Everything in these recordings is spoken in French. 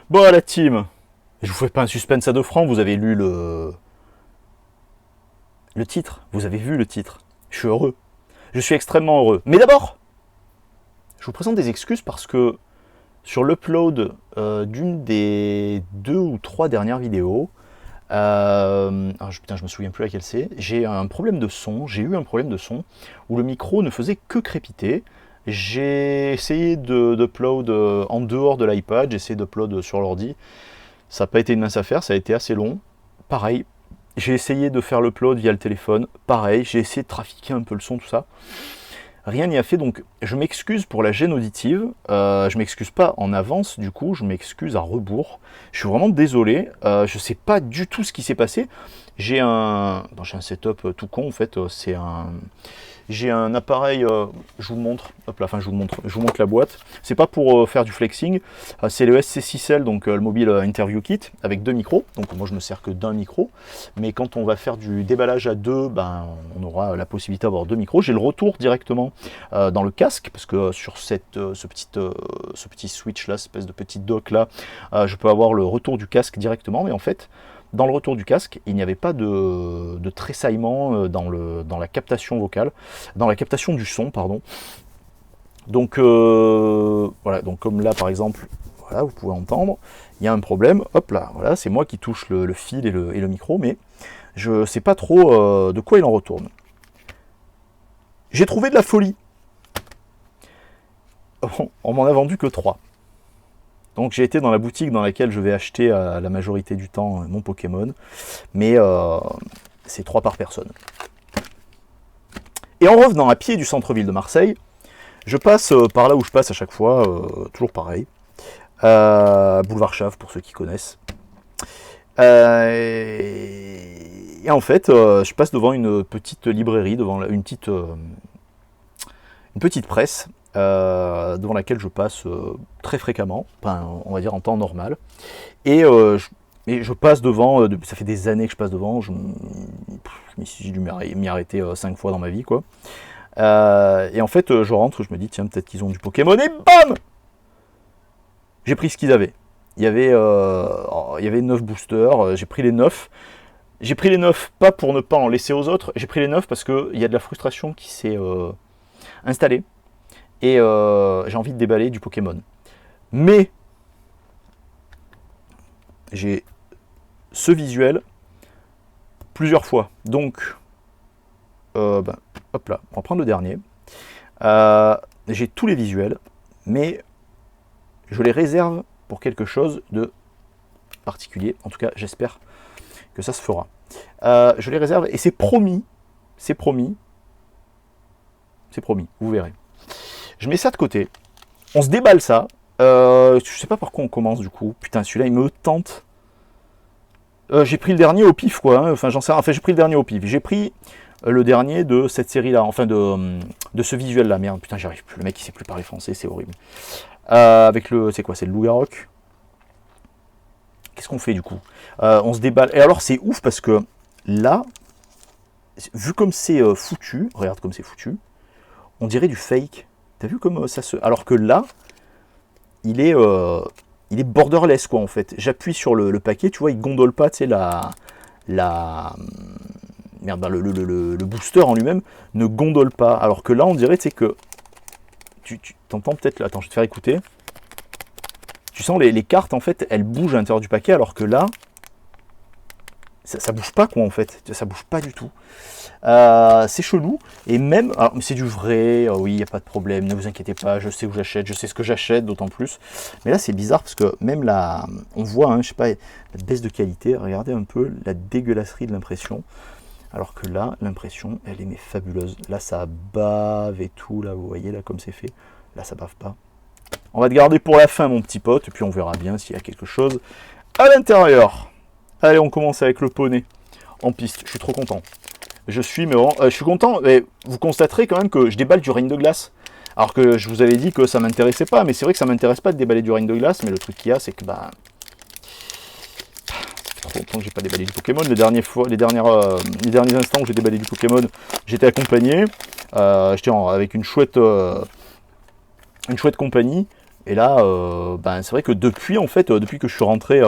Bon, la team, je vous fais pas un suspense à 2 francs, vous avez lu le titre, vous avez vu le titre. Je suis heureux, je suis extrêmement heureux. Mais d'abord, je vous présente des excuses parce que sur l'upload d'une des 2 ou 3 dernières vidéos, putain, je me souviens plus laquelle c'est, j'ai un problème de son, j'ai eu un problème de son où le micro ne faisait que crépiter. J'ai essayé d'upload en dehors de l'iPad, j'ai essayé d'upload sur l'ordi. Ça n'a pas été une mince affaire, ça a été assez long. Pareil, j'ai essayé de faire l'upload via le téléphone. Pareil, j'ai essayé de trafiquer un peu le son, tout ça. Rien n'y a fait, donc je m'excuse pour la gêne auditive. Je m'excuse pas en avance, du coup, je m'excuse à rebours. Je suis vraiment désolé. Je sais pas du tout ce qui s'est passé. J'ai un setup tout con, en fait. J'ai un appareil, je vous le montre, hop là, enfin je vous montre la boîte. C'est pas pour faire du flexing, c'est le SC6L, donc le mobile interview kit, avec 2 micros. Donc moi je me sers que d'un micro, mais quand on va faire du déballage à 2, ben, on aura la possibilité d'avoir 2 micros. J'ai le retour directement dans le casque, parce que sur ce petit switch là, espèce de petit dock là, je peux avoir le retour du casque directement, mais en fait, dans le retour du casque, il n'y avait pas de tressaillement dans la captation vocale, dans la captation du son, pardon. Donc voilà, donc comme là par exemple, voilà, vous pouvez entendre, il y a un problème, hop là, voilà, c'est moi qui touche le fil et le micro, mais je ne sais pas trop de quoi il en retourne. J'ai trouvé de la folie. On m'en a vendu que 3. Donc j'ai été dans la boutique dans laquelle je vais acheter à la majorité du temps mon Pokémon, mais c'est 3 par personne. Et en revenant à pied du centre-ville de Marseille, je passe par là où je passe à chaque fois, toujours pareil, boulevard Chave pour ceux qui connaissent. Et en fait, je passe devant une petite librairie, devant une petite presse, devant laquelle je passe très fréquemment, enfin, on va dire en temps normal. Et je passe devant, ça fait des années que je passe devant, j'ai dû m'y arrêter 5 fois dans ma vie, quoi. Et en fait, je rentre, je me dis, tiens, peut-être qu'ils ont du Pokémon, et bam! J'ai pris ce qu'ils avaient. Il y avait 9 boosters, j'ai pris les 9. J'ai pris les 9 pas pour ne pas en laisser aux autres, j'ai pris les 9 parce qu'il y a de la frustration qui s'est installée. Et j'ai envie de déballer du Pokémon. Mais j'ai ce visuel plusieurs fois. Donc, hop là, on va prendre le dernier. J'ai tous les visuels, mais je les réserve pour quelque chose de particulier. En tout cas, j'espère que ça se fera. Je les réserve et c'est promis, vous verrez. Je mets ça de côté. On se déballe ça. Je sais pas par quoi on commence du coup. Putain, celui-là, il me tente. J'ai pris le dernier au pif, quoi. Hein. Enfin, j'en sais rien. Enfin, j'ai pris le dernier au pif. J'ai pris le dernier de cette série-là. Enfin, de ce visuel-là. Merde, putain, j'y arrive plus. Le mec, il sait plus parler français. C'est horrible. Avec le... C'est quoi? C'est le loup-garou. Qu'est-ce qu'on fait du coup? On se déballe. Et alors, c'est ouf parce que là, vu comme c'est foutu, regarde comme c'est foutu, on dirait du fake. T'as vu comme ça se... Alors que là, il est borderless, quoi, en fait. J'appuie sur le paquet, tu vois, il gondole pas, tu sais, merde, le booster en lui-même ne gondole pas. Alors que là, on dirait, tu sais, que... Tu t'entends peut-être... Attends, je vais te faire écouter. Tu sens les cartes, en fait, elles bougent à l'intérieur du paquet, alors que là, ça bouge pas, quoi, en fait. Ça bouge pas du tout. C'est chelou, et même, alors c'est du vrai, oui, il n'y a pas de problème, ne vous inquiétez pas, je sais où j'achète, je sais ce que j'achète, d'autant plus. Mais là, c'est bizarre parce que même là, on voit, hein, je sais pas, la baisse de qualité, regardez un peu la dégueulasserie de l'impression. Alors que là, l'impression, elle est mais fabuleuse. Là, ça bave et tout, là, vous voyez, là, comme c'est fait. Là, ça bave pas. On va te garder pour la fin, mon petit pote, et puis on verra bien s'il y a quelque chose à l'intérieur. Allez, on commence avec le poney en piste, je suis trop content. Je suis content, mais vous constaterez quand même que je déballe du rain de glace. Alors que je vous avais dit que ça m'intéressait pas, mais c'est vrai que ça m'intéresse pas de déballer du rain de glace, mais le truc qu'il y a, c'est que ça fait trop longtemps que j'ai pas déballé du Pokémon. Les derniers instants où j'ai déballé du Pokémon, j'étais accompagné, j'étais avec une chouette compagnie, Et là, ben, c'est vrai que depuis, en fait, depuis que je suis rentré,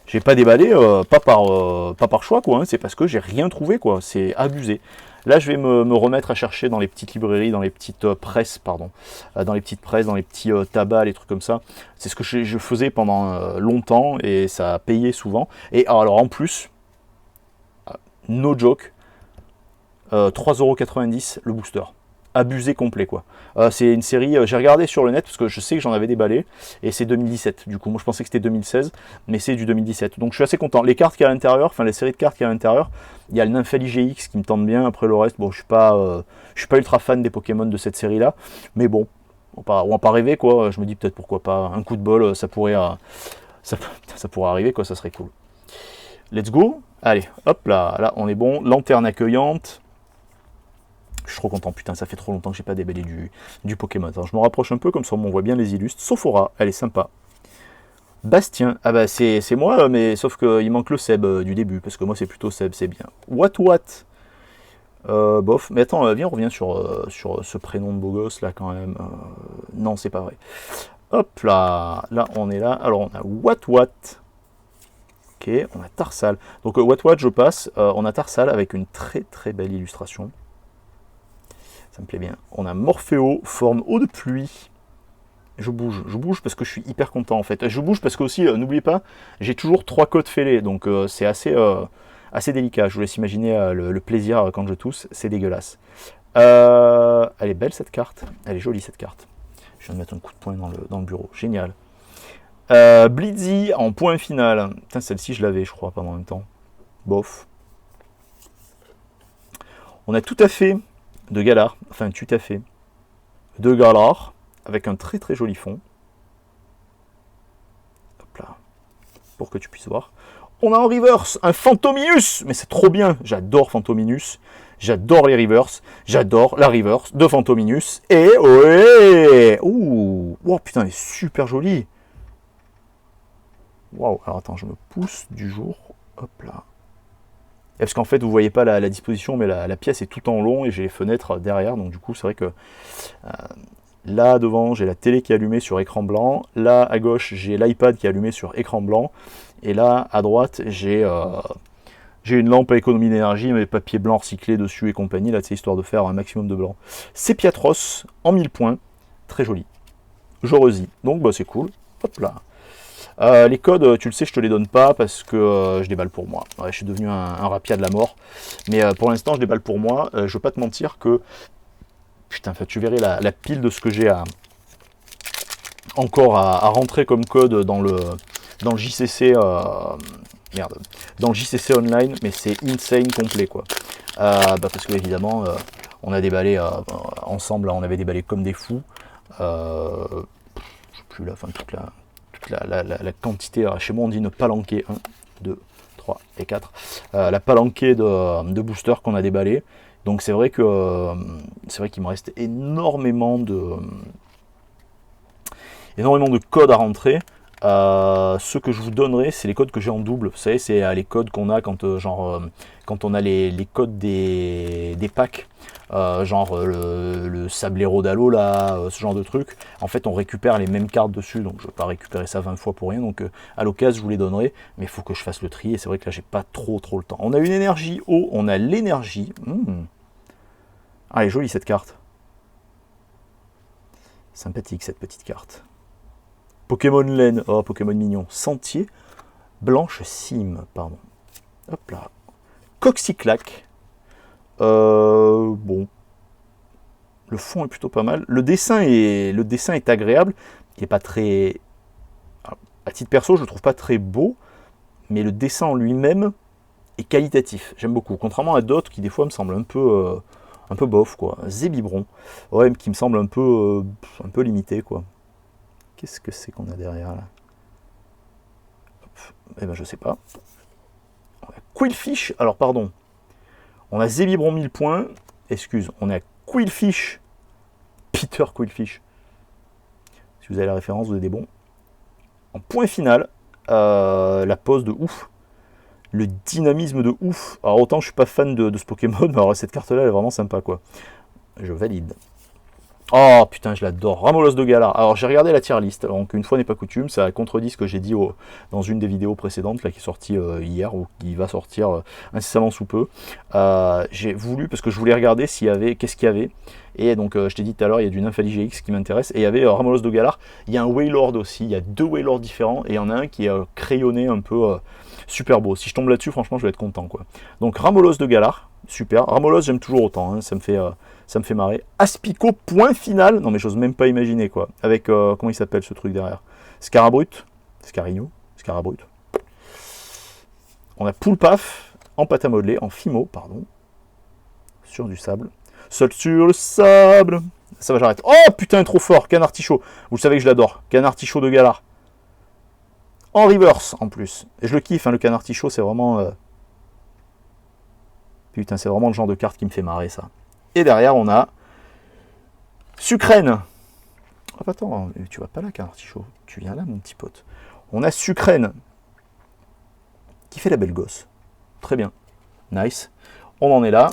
j'ai pas déballé, pas par choix, quoi. Hein, c'est parce que j'ai rien trouvé, quoi. C'est abusé. Là, je vais me remettre à chercher dans les petites librairies, dans les petites presses, pardon. Dans les petites presses, dans les petits tabacs, les trucs comme ça. C'est ce que je faisais pendant longtemps et ça a payé souvent. Et alors, en plus, no joke, 3,90€ le booster. Abusé complet, quoi. C'est une série, j'ai regardé sur le net parce que je sais que j'en avais déballé et c'est 2017. Du coup, moi je pensais que c'était 2016, mais c'est du 2017. Donc je suis assez content. Les cartes qu'il y a à l'intérieur, enfin les séries de cartes qu'il y a à l'intérieur, il y a le Nymphali GX qui me tente bien. Après le reste, bon, je suis pas ultra fan des Pokémon de cette série-là, mais bon, on va pas rêver, quoi. Je me dis peut-être pourquoi pas un coup de bol, ça pourrait arriver, quoi. Ça serait cool. Let's go. Allez, hop là, on est bon. Lanterne accueillante. Je suis trop content, putain, ça fait trop longtemps que j'ai pas déballé du Pokémon. Alors, je me rapproche un peu, comme ça on voit bien les illustres. Sophora, elle est sympa. Bastien, ah bah c'est moi, mais sauf qu'il manque le Seb du début, parce que moi c'est plutôt Seb, c'est bien. What bof, mais attends, viens, on revient sur ce prénom de beau gosse là quand même. Non, c'est pas vrai. Hop là, là on est là. Alors on a What. Ok, on a Tarsal. Donc What, je passe. On a Tarsal avec une très très belle illustration. Ça me plaît bien. On a Morpheo, forme eau de pluie. Je bouge parce que je suis hyper content en fait. Je bouge parce que aussi, n'oubliez pas, j'ai toujours 3 codes fêlés, donc c'est assez délicat. Je vous laisse imaginer le plaisir quand je tousse, c'est dégueulasse. Elle est belle cette carte, elle est jolie cette carte. Je viens de mettre un coup de poing dans le bureau, génial. Blitzy en point final. Putain, celle-ci je l'avais, je crois, pendant un temps. Bof. On a tout à fait de Galar, enfin tout à fait de Galar, avec un très très joli fond. Hop là, pour que tu puisses voir. On a en reverse un Phantominus, mais c'est trop bien, j'adore Phantominus, j'adore les reverse, j'adore la reverse de Phantominus, et ouais, ouh, wow, putain, elle est super jolie. Waouh, alors attends, je me pousse du jour, hop là. Et parce qu'en fait, vous voyez pas la disposition, mais la pièce est tout en long et j'ai les fenêtres derrière, donc du coup, c'est vrai que là devant, j'ai la télé qui est allumée sur écran blanc, là à gauche, j'ai l'iPad qui est allumé sur écran blanc, et là à droite, j'ai une lampe à économie d'énergie, mais papier blanc recyclé dessus et compagnie, là c'est histoire de faire un maximum de blanc. C'est Piatros en 1000 points, très joli. Je resis, donc bah, c'est cool. Hop là. Les codes, tu le sais, je te les donne pas parce que je déballe pour moi. Ouais, je suis devenu un rapia de la mort. Mais pour l'instant, je déballe pour moi. Je veux pas te mentir que... Putain, en fait, tu verrais la pile de ce que j'ai encore à rentrer comme code dans le JCC... merde. Dans le JCC online, mais c'est insane complet, quoi. Bah, parce que, évidemment, on a déballé ensemble, là, on avait déballé comme des fous. Je sais plus, la fin, toute la quantité, chez moi on dit une palanquée, 1, 2, 3 et 4, la palanquée de boosters qu'on a déballé. Donc c'est vrai qu'il me reste énormément de codes à rentrer. Ce que je vous donnerai, c'est les codes que j'ai en double. Vous savez, c'est les codes qu'on a quand on a les codes des packs, genre le Sablero d'Alola, ce genre de truc. En fait, on récupère les mêmes cartes dessus, donc je ne vais pas récupérer ça 20 fois pour rien. Donc à l'occasion, je vous les donnerai, mais il faut que je fasse le tri. Et c'est vrai que là, j'ai pas trop le temps. On a une énergie eau, on a l'énergie. Ah, elle est jolie cette carte. Sympathique cette petite carte. Pokémon laine, oh Pokémon mignon. Sentier, blanche cime, pardon. Hop là. Coxyclac. Bon. Le fond est plutôt pas mal. Le dessin est agréable. Il n'est pas très... À titre perso, je le trouve pas très beau. Mais le dessin en lui-même est qualitatif. J'aime beaucoup. Contrairement à d'autres qui des fois me semblent un peu bof, quoi. Zébibron. Ouais, qui me semble un peu limité, quoi. Qu'est-ce que c'est qu'on a derrière là? Eh ben je sais pas. On a Quillfish, alors pardon. On a Zébibron 1000 points. Excuse, on a Quillfish. Peter Quillfish. Si vous avez la référence, vous avez des bons. En point final, la pose de ouf. Le dynamisme de ouf. Alors autant je suis pas fan de ce Pokémon, mais alors cette carte là elle est vraiment sympa, quoi. Je valide. Oh putain, je l'adore. Ramolos de Galar. Alors j'ai regardé la tier list, donc une fois n'est pas coutume, ça contredit ce que j'ai dit dans une des vidéos précédentes, là, qui est sortie hier, ou qui va sortir incessamment sous peu. J'ai voulu, parce que je voulais regarder s'il y avait, qu'est-ce qu'il y avait. Et donc je t'ai dit tout à l'heure, il y a du Nymphalie GX qui m'intéresse, et il y avait Ramolos de Galar. Il y a un Waylord aussi, il y a 2 Waylords différents, et il y en a un qui est crayonné un peu super beau. Si je tombe là-dessus, franchement, je vais être content, quoi. Donc Ramolos de Galar, super. Ramolos, j'aime toujours autant, hein, ça me fait marrer. Aspico, point final. Non mais j'ose même pas imaginer quoi. Avec, comment il s'appelle ce truc derrière? Scarabrut. Scarigno. Scarabrut. On a Poulpaf en pâte à modeler, en Fimo, pardon. Sur du sable. Seul sur le sable. Ça va, j'arrête. Oh putain, trop fort. Canard Tichaud. Vous savez que je l'adore. Canard Tichaud de Galar. En reverse en plus. Et je le kiffe, hein, le Canard Tichaud, c'est vraiment... Putain, c'est vraiment le genre de carte qui me fait marrer ça. Et derrière, on a Sucrène. Oh, attends, tu vas pas là, Canard Tichaud. Tu viens là, mon petit pote. On a Sucrène qui fait la belle gosse. Très bien. Nice. On en est là.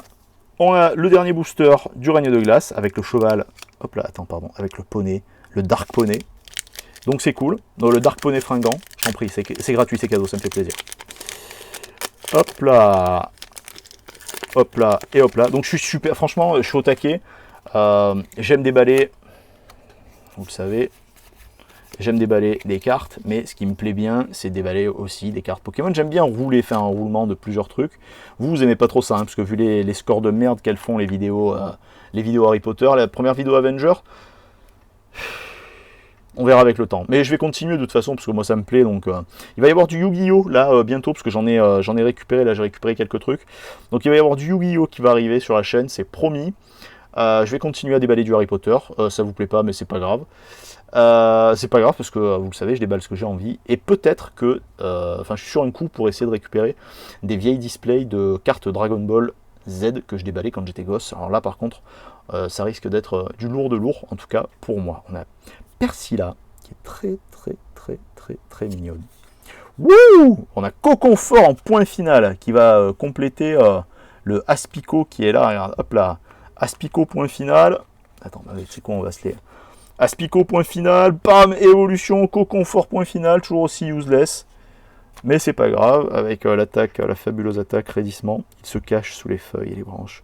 On a le dernier booster du règne de glace avec le cheval. Hop là, attends, pardon. Avec le poney. Le Dark Poney. Donc c'est cool. Donc, le Dark Poney fringant. Je t'en prie, c'est gratuit, c'est cadeau, ça me fait plaisir. Hop là. Hop là et hop là. Donc je suis super, franchement, je suis au taquet. J'aime déballer, vous le savez, j'aime déballer des cartes, mais ce qui me plaît bien, c'est déballer aussi des cartes Pokémon. J'aime bien rouler, faire un roulement de plusieurs trucs. Vous aimez pas trop ça, hein, parce que vu les scores de merde qu'elles font les vidéos Harry Potter, la première vidéo Avenger, on verra avec le temps. Mais je vais continuer de toute façon, parce que moi ça me plaît. Donc il va y avoir du Yu-Gi-Oh là bientôt, parce que j'en ai récupéré, là j'ai récupéré quelques trucs. Donc il va y avoir du Yu-Gi-Oh qui va arriver sur la chaîne, c'est promis. Je vais continuer à déballer du Harry Potter, ça vous plaît pas, mais c'est pas grave. C'est pas grave, parce que vous le savez, je déballe ce que j'ai envie. Et peut-être que, enfin je suis sur un coup pour essayer de récupérer des vieilles displays de cartes Dragon Ball Z que je déballais quand j'étais gosse. Alors là par contre, ça risque d'être du lourd de lourd, en tout cas pour moi. On a Persila, qui est très mignonne. Wouh! On a Coconfort en point final, qui va compléter le Aspico qui est là. Regarde, hop là. Aspico point final. Attends, c'est quoi, on va se lire. Aspico point final, bam, évolution, Coconfort point final, toujours aussi useless. Mais c'est pas grave, avec l'attaque, la fabuleuse attaque, raidissement. Il se cache sous les feuilles et les branches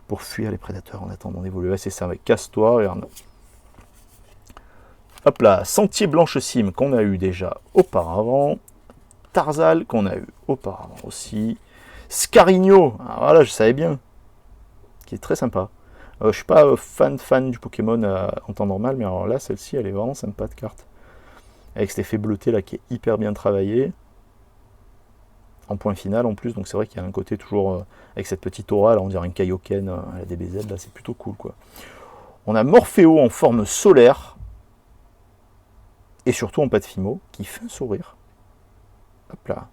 pour fuir les prédateurs en attendant d'évoluer. C'est ça, avec casse-toi, regarde. Hop là, Sentier Blanche Cime qu'on a eu déjà auparavant. Tarzal qu'on a eu auparavant aussi. Scarigno, alors voilà, je savais bien. Qui est très sympa. Je suis pas fan du Pokémon en temps normal, mais alors là, celle-ci, elle est vraiment sympa de carte. Avec cet effet bleuté là qui est hyper bien travaillé. En point final en plus, donc c'est vrai qu'il y a un côté toujours avec cette petite aura, là on dirait un Kaioken à la DBZ, là c'est plutôt cool quoi. On a Morpheo en forme solaire. Et surtout en pâte Fimo, qui fait un sourire. Hop là.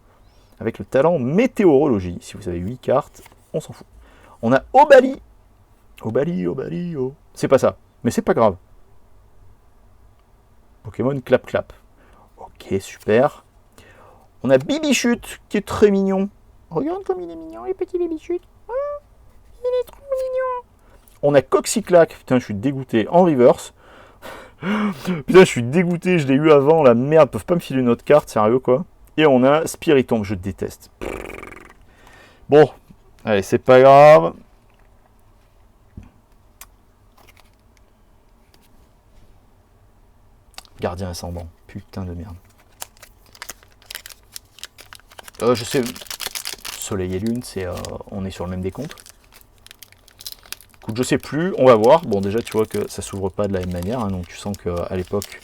Avec le talent météorologie. Si vous avez 8 cartes, on s'en fout. On a Obali. Obali, oh. C'est pas ça, mais c'est pas grave. Pokémon clap clap. Ok, super. On a Bibichute, qui est très mignon. Regarde comme il est mignon, les petits Bibichute. Oh, il est trop mignon. On a Coxyclac. Putain, je suis dégoûté. En reverse. Putain, je suis dégoûté, je l'ai eu avant, la merde, ils peuvent pas me filer une autre carte, sérieux quoi. Et on a Spiritomb, je déteste. Bon, allez, c'est pas grave. Gardien ascendant, putain de merde. Je sais, Soleil et Lune, on est sur le même décompte. Écoute, je sais plus, on va voir. Bon, déjà, tu vois que ça s'ouvre pas de la même manière, hein, donc tu sens qu'à l'époque,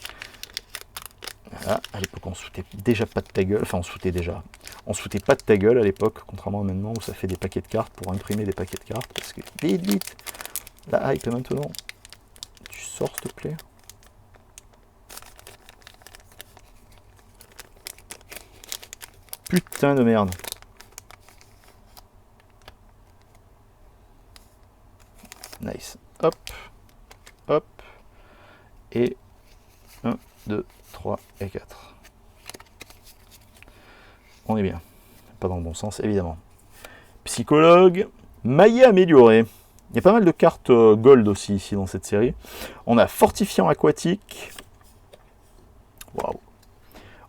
voilà, à l'époque, on se foutait déjà pas de ta gueule. Enfin, on se foutait déjà. On se foutait pas de ta gueule à l'époque, contrairement à maintenant où ça fait des paquets de cartes pour imprimer des paquets de cartes. Parce que, vite, la hype maintenant. Tu sors, s'il te plaît. Putain de merde. Nice. Hop. Hop. Et 1, 2, 3 et 4. On est bien. Pas dans le bon sens, évidemment. Psychologue. Maillet amélioré. Il y a pas mal de cartes gold aussi ici dans cette série. On a Fortifiant Aquatique. Waouh.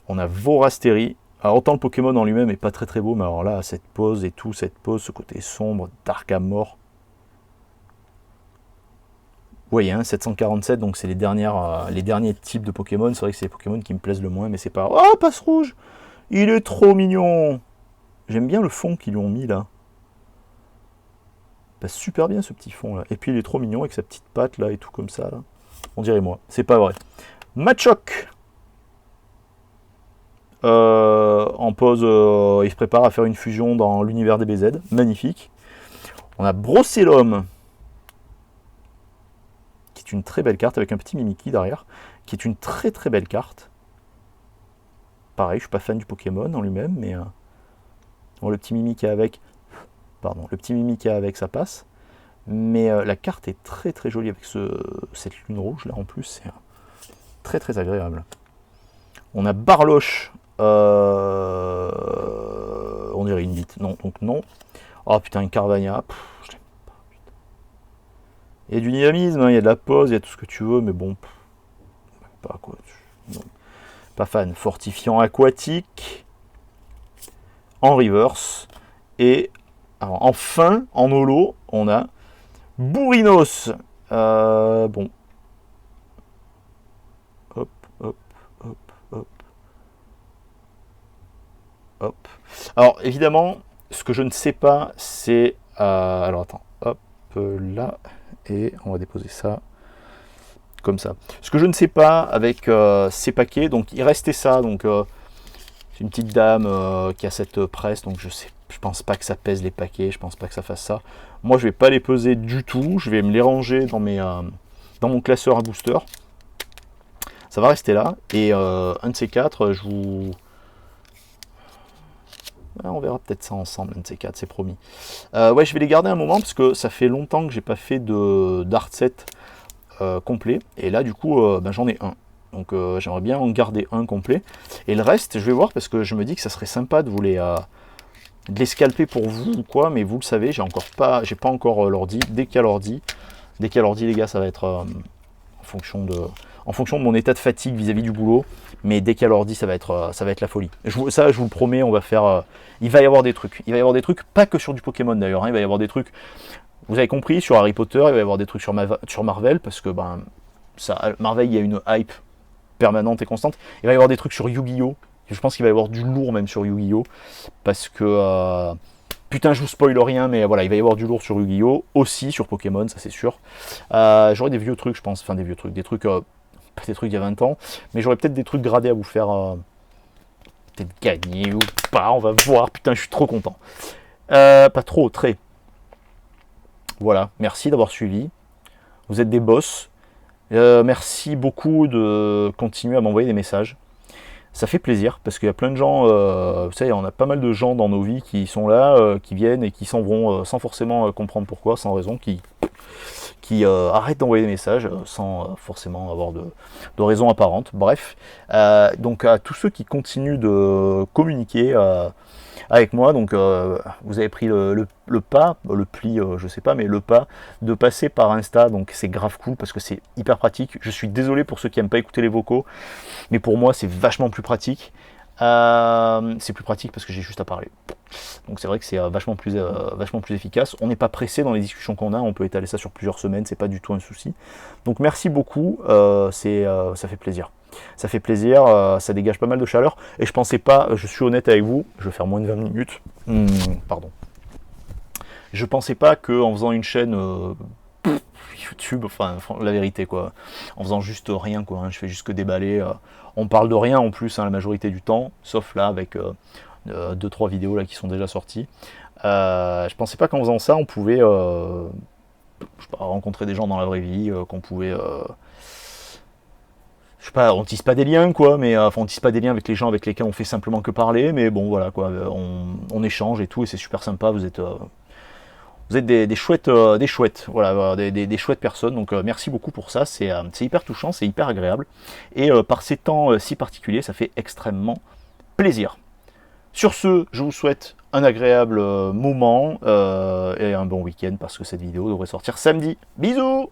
On a Vorasteri. Alors autant le Pokémon en lui-même est pas très très beau, mais alors là, cette pose et tout, cette pose, ce côté sombre, dark à mort. Vous voyez, hein, 747, donc c'est les derniers types de Pokémon. C'est vrai que c'est les Pokémon qui me plaisent le moins, mais c'est pas... Oh, Passe Rouge. Il est trop mignon. J'aime bien le fond qu'ils lui ont mis là. Il passe super bien ce petit fond là. Et puis il est trop mignon avec sa petite patte là et tout comme ça. Là. On dirait moi. C'est pas vrai. Machoc. En pause, il se prépare à faire une fusion dans l'univers des BZ. Magnifique. On a Brocellum, qui est une très belle carte avec un petit Mimikyu derrière, qui est une très très belle carte. Pareil, je suis pas fan du Pokémon en lui-même, mais bon, le petit Mimikyu avec, ça passe. Mais la carte est très très jolie avec cette lune rouge là en plus, c'est très très agréable. On a Barloche. On dirait une bite. Non, donc non. Oh putain, une Carvania. Je l'aime pas. Putain. Il y a du dynamisme, hein, il y a de la pose, il y a tout ce que tu veux, mais bon. Pas quoi. Non. Pas fan. Fortifiant Aquatique. En reverse. Et alors, enfin, en holo, on a Bourrinos. Bon. Hop, hop, hop, hop. Hop. Alors évidemment, ce que je ne sais pas, c'est... alors attends, hop, là, et on va déposer ça, comme ça. Ce que je ne sais pas avec ces paquets, donc il restait ça, donc c'est une petite dame qui a cette presse, donc je pense pas que ça pèse les paquets, je pense pas que ça fasse ça. Moi je vais pas les peser du tout, je vais me les ranger dans mon classeur à booster. Ça va rester là, et un de ces quatre, je vous... On verra peut-être ça ensemble, un de ces quatre, c'est promis. Ouais, je vais les garder un moment parce que ça fait longtemps que j'ai pas fait d'art set complet. Et là, du coup, j'en ai un. Donc j'aimerais bien en garder un complet. Et le reste, je vais voir parce que je me dis que ça serait sympa de de les scalper pour vous ou quoi. Mais vous le savez, j'ai pas encore l'ordi. Dès qu'il y a l'ordi, les gars, ça va être en fonction de mon état de fatigue vis-à-vis du boulot. Mais dès qu'il y a l'ordi, ça va être la folie. Je vous le promets, on va faire... il va y avoir des trucs. Il va y avoir des trucs, pas que sur du Pokémon d'ailleurs. Hein, il va y avoir des trucs, vous avez compris, sur Harry Potter. Il va y avoir des trucs sur Marvel. Parce que Marvel, il y a une hype permanente et constante. Il va y avoir des trucs sur Yu-Gi-Oh! Je pense qu'il va y avoir du lourd même sur Yu-Gi-Oh! Parce que... putain, je vous spoil rien, mais voilà, il va y avoir du lourd sur Yu-Gi-Oh! Aussi sur Pokémon, ça c'est sûr. J'aurai des vieux trucs, je pense. Enfin, des vieux trucs. Des trucs d'il y a 20 ans, mais j'aurais peut-être des trucs gradés à vous faire peut-être gagner ou pas, on va voir. Putain, je suis trop content. Pas trop, très. Voilà, merci d'avoir suivi. Vous êtes des boss. Merci beaucoup de continuer à m'envoyer des messages. Ça fait plaisir parce qu'il y a plein de gens, vous savez, on a pas mal de gens dans nos vies qui sont là, qui viennent et qui s'en vont sans forcément comprendre pourquoi, sans raison, qui arrêtent d'envoyer des messages sans forcément avoir de raison apparente. Bref, donc à tous ceux qui continuent de communiquer avec moi, donc vous avez pris le pas, le pli, je sais pas, mais le pas de passer par Insta, donc c'est grave cool parce que c'est hyper pratique. Je suis désolé pour ceux qui n'aiment pas écouter les vocaux, mais pour moi c'est vachement plus pratique. C'est plus pratique parce que j'ai juste à parler. Donc c'est vrai que c'est vachement plus efficace. On n'est pas pressé dans les discussions qu'on a, on peut étaler ça sur plusieurs semaines, c'est pas du tout un souci. Donc merci beaucoup, ça fait plaisir. Ça fait plaisir, ça dégage pas mal de chaleur. Et je pensais pas, je suis honnête avec vous, je vais faire moins de 20 minutes. Pardon. Je pensais pas qu'en faisant une chaîne YouTube, enfin la vérité quoi, en faisant juste rien quoi, hein, je fais juste que déballer. On parle de rien en plus hein, la majorité du temps, sauf là avec 2-3 vidéos là qui sont déjà sorties. Je pensais pas qu'en faisant ça on pouvait je sais pas, rencontrer des gens dans la vraie vie, qu'on pouvait je sais pas, on tisse pas des liens quoi, mais enfin on tisse pas des liens avec les gens avec lesquels on fait simplement que parler, mais bon voilà quoi, on échange et tout et c'est super sympa, vous êtes des chouettes, voilà, des chouettes personnes, donc merci beaucoup pour ça, c'est hyper touchant, c'est hyper agréable, et par ces temps si particuliers, ça fait extrêmement plaisir. Sur ce, je vous souhaite un agréable moment et un bon week-end parce que cette vidéo devrait sortir samedi. Bisous!